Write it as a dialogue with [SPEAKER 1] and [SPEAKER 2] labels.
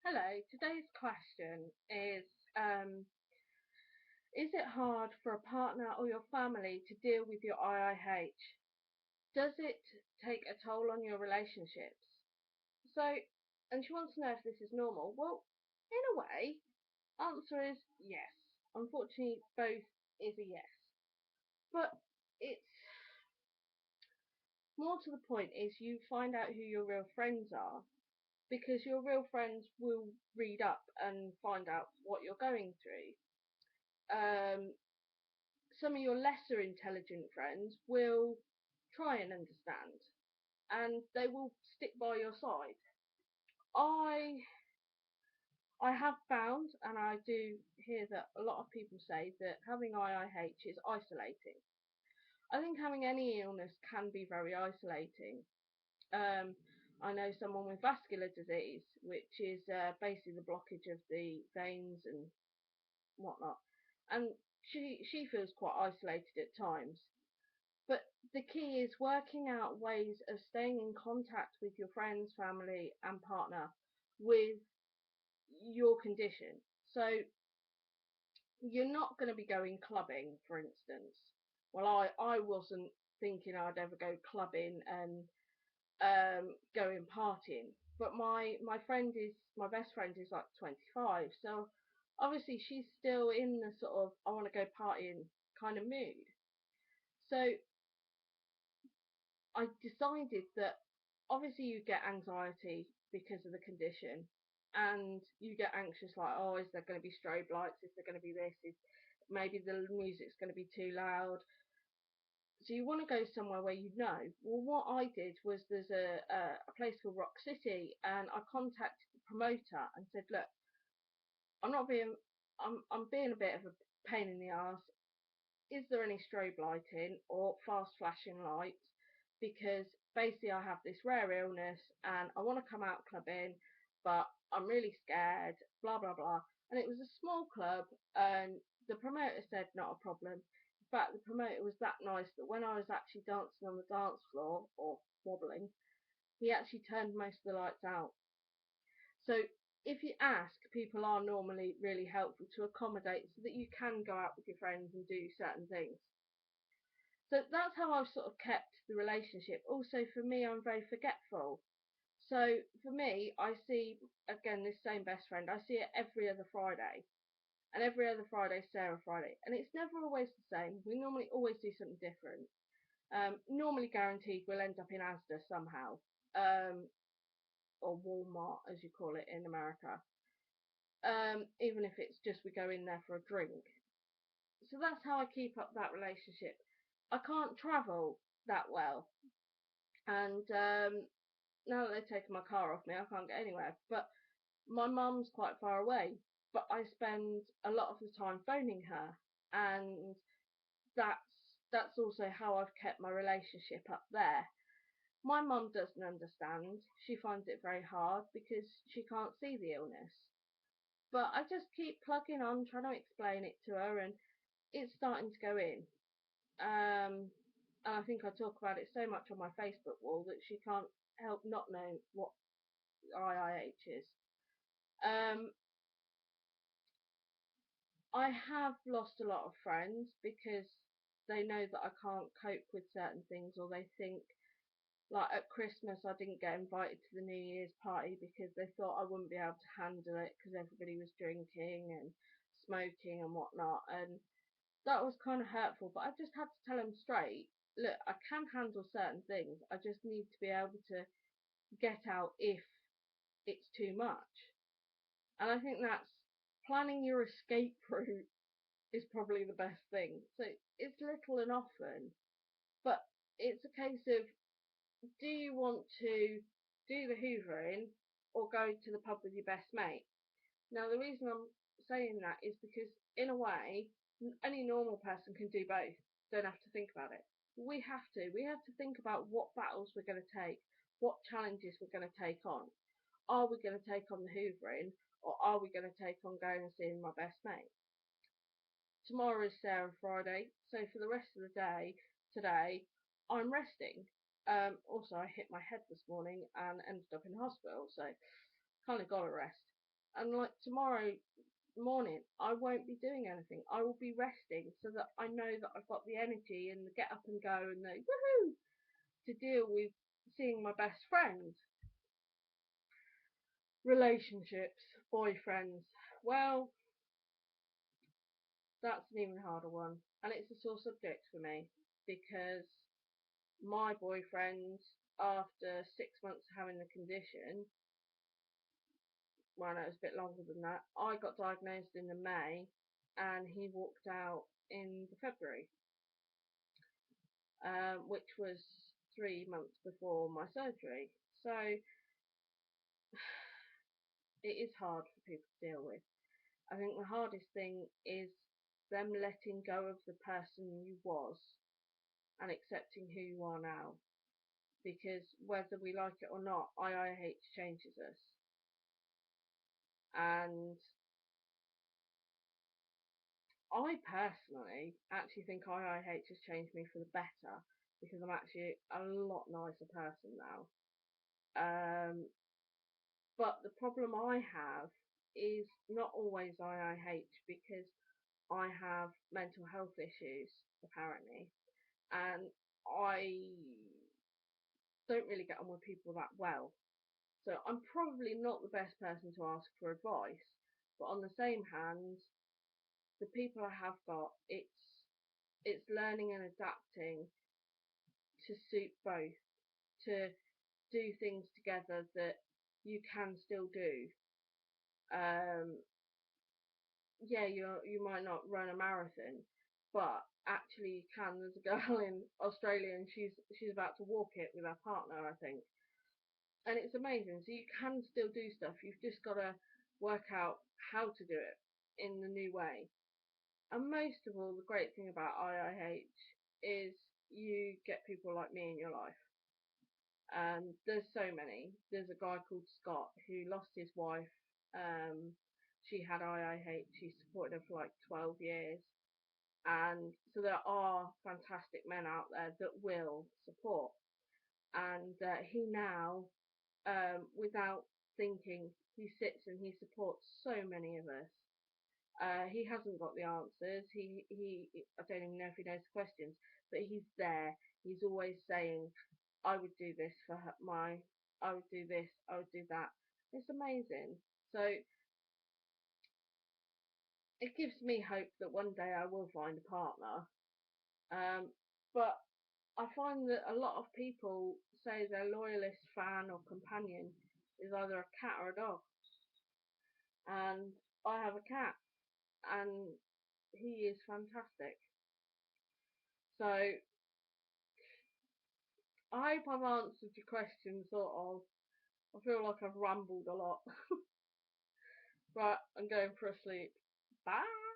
[SPEAKER 1] Hello, today's question is it hard for a partner or your family to deal with your IIH? Does it take a toll on your relationships? So, and she wants to know if this is normal. Well, in a way, answer is yes. Unfortunately, both is a yes. But it's more to the point is you find out who your real friends are because your real friends will read up and find out what you're going through. Some of your lesser intelligent friends will try and understand and they will stick by your side. I I have found, and I do hear that a lot of people say that having IIH is isolating. I think having any illness can be very isolating. Um, I know someone with vascular disease, which is basically the blockage of the veins and whatnot, and she feels quite isolated at times. But the key is working out ways of staying in contact with your friends, family, and partner with your condition. So you're not going to be going clubbing, for instance. Well, I wasn't thinking I'd ever go clubbing and going partying. But my best friend is like 25, so obviously she's still in the sort of I want to go partying kind of mood. So I decided that obviously you get anxiety because of the condition, and you get anxious like, oh, is there going to be strobe lights? Is there going to be this? Is maybe the music's going to be too loud? So you want to go somewhere where you know. Well, what I did was there's a place called Rock City, and I contacted the promoter and said, look, I'm not being I'm being a bit of a pain in the ass. Is there any strobe lighting or fast flashing lights? Because basically I have this rare illness and I want to come out clubbing, but I'm really scared, blah, blah, blah. And it was a small club, and the promoter said, not a problem. In fact, the promoter was that nice that when I was actually dancing on the dance floor, or wobbling, he actually turned most of the lights out. So if you ask, people are normally really helpful to accommodate so that you can go out with your friends and do certain things. So that's how I've sort of kept the relationship. Also, for me, I'm very forgetful. So for me, I see, again, this same best friend, I see it every other Friday. And every other Friday, Sarah Friday. And it's never always the same. We normally always do something different. Normally guaranteed we'll end up in Asda somehow. Or Walmart, as you call it in America. Even if it's just we go in there for a drink. So that's how I keep up that relationship. I can't travel that well, and now that they've taken my car off me, I can't get anywhere. But my mum's quite far away, but I spend a lot of the time phoning her, and that's that's also how I've kept my relationship up there. My mum doesn't understand. She finds it very hard because she can't see the illness. But I just keep plugging on, trying to explain it to her, and it's starting to go in. And I think I talk about it so much on my Facebook wall that she can't help not know what IIH is. Um, I have lost a lot of friends because they know that I can't cope with certain things, or they think, like at Christmas, I didn't get invited to the New Year's party because they thought I wouldn't be able to handle it because everybody was drinking and smoking and whatnot. And that was kind of hurtful, but I just had to tell them straight, look, I can handle certain things. I just need to be able to get out if it's too much. And I think that's planning your escape route is probably the best thing. So it's little and often, but it's a case of, do you want to do the hoovering or go to the pub with your best mate? Now, the reason I'm saying that is because, in a way, any normal person can do both. Don't have to think about it. We have to. We have to think about what battles we're going to take, what challenges we're going to take on. Are we going to take on the hoovering, or are we going to take on going and seeing my best mate? Tomorrow is Sarah Friday, so for the rest of the day today, I'm resting. Also, I hit my head this morning and ended up in hospital, so kind of got to rest. And like tomorrow morning, I won't be doing anything. I will be resting so that I know that I've got the energy and the get up and go and the woohoo to deal with seeing my best friends. Relationships, boyfriends. Well, that's an even harder one. And it's a sore subject for me because my boyfriend, after 6 months of having the condition, well, no, it was a bit longer than that, I got diagnosed in the May and he walked out in the February, which was 3 months before my surgery. So it is hard for people to deal with. I think the hardest thing is them letting go of the person you was and accepting who you are now. Because whether we like it or not, IIH changes us. And I personally actually think IIH has changed me for the better because I'm actually a lot nicer person now. Um, but the problem I have is not always IIH because I have mental health issues apparently, and I don't really get on with people that well. So I'm probably not the best person to ask for advice. But on the same hand, the people I have got, it's learning and adapting to suit both, to do things together that you can still do. Um, yeah, you might not run a marathon, but actually you can. There's a girl in Australia and she's about to walk it with her partner, I think, and it's amazing. So you can still do stuff. You've just got to work out how to do it in the new way. And most of all, the great thing about IIH is you get people like me in your life. And there's so many. There's a guy called Scott who lost his wife. Um, she had IIH. She supported her for like 12 years. And so there are fantastic men out there that will support. And he now, without thinking, he sits and he supports so many of us. He hasn't got the answers. I don't even know if he knows the questions, but he's there. He's always saying, "I would do this for I would do this, I would do that." It's amazing. So it gives me hope that one day I will find a partner. But I find that a lot of people say their loyalist fan or companion is either a cat or a dog, and I have a cat, and he is fantastic. So I hope I've answered your question, sort of. I feel like I've rambled a lot. Right, I'm going for a sleep. Bye!